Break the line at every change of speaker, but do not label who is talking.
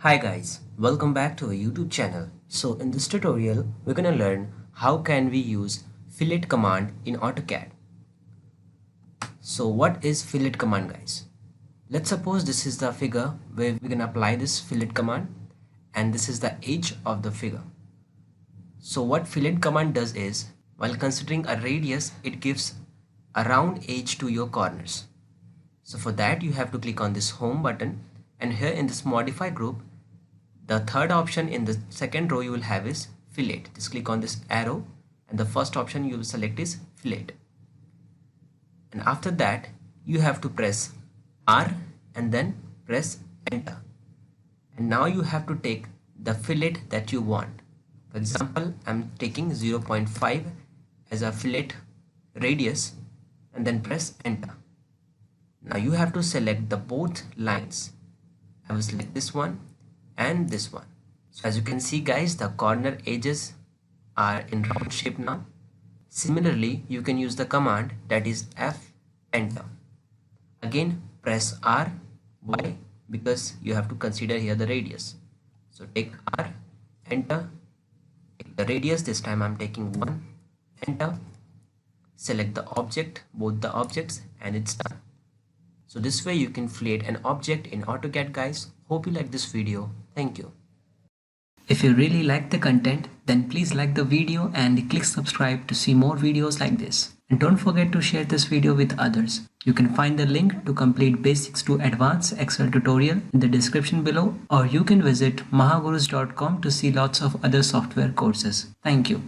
Hi guys, welcome back to our YouTube channel. So in this tutorial, we're gonna learn how can we use fillet command in AutoCAD. So what is fillet command, guys? Let's suppose this is the figure where we're gonna apply this fillet command and this is the edge of the figure. So what fillet command does is, while considering a radius, it gives a round edge to your corners. So for that you have to click on this home button, and here in this modify group, the third option in the second row you will have is fillet. Just click on this arrow and the first option you will select is fillet. And after that you have to press R and then press enter. And now you have to take the fillet that you want. For example, I'm taking 0.5 as a fillet radius and then press enter. Now you have to select the both lines. I will select this one and this one. So as you can see guys, the corner edges are in round shape now. Similarly, you can use the command that is F enter. Again press R. Why? Because you have to consider here the radius. So take R, enter, take the radius, this time I'm taking 1, enter, select the object, both the objects, and it's done. So this way you can fillet an object in AutoCAD, guys. Hope you like this video. Thank you. If you really like the content, then please like the video and click subscribe to see more videos like this. And don't forget to share this video with others. You can find the link to complete basics to advanced Excel tutorial in the description below, or you can visit mahagurus.com to see lots of other software courses. Thank you.